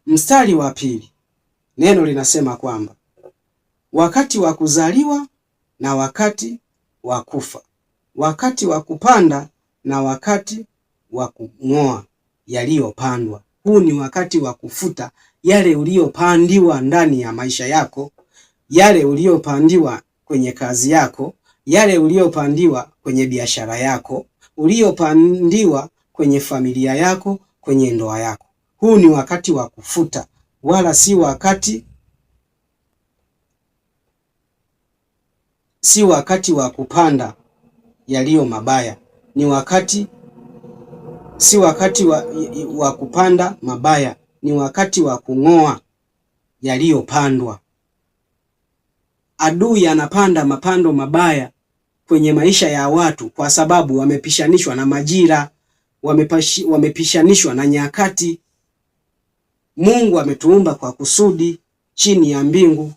Mstari wa pili, neno linasema kwamba wakati wa kuzaliwa na wakati wa kufa, wakati wa kupanda na wakati wa kung'oa yaliyopandwa. Huu ni wakati wa kufuta yale uliyopandiwa ndani ya maisha yako, yale uliyopandiwa kwenye kazi yako, yale uliyopandiwa kwenye biashara yako, uliyopandiwa kwenye familia yako, kwenye ndoa yako. Huu ni wakati wa kufuta, wala si wakati wa kupanda yaliyo mabaya. Si wakati wa kupanda mabaya, ni wakati wa kung'oa yaliyopandwa. Adui anapanda mapando mabaya kwenye maisha ya watu kwa sababu wamepishanishwa na majira, wamepishanishwa na nyakati. Mungu ametuumba kwa kusudi chini ya mbingu.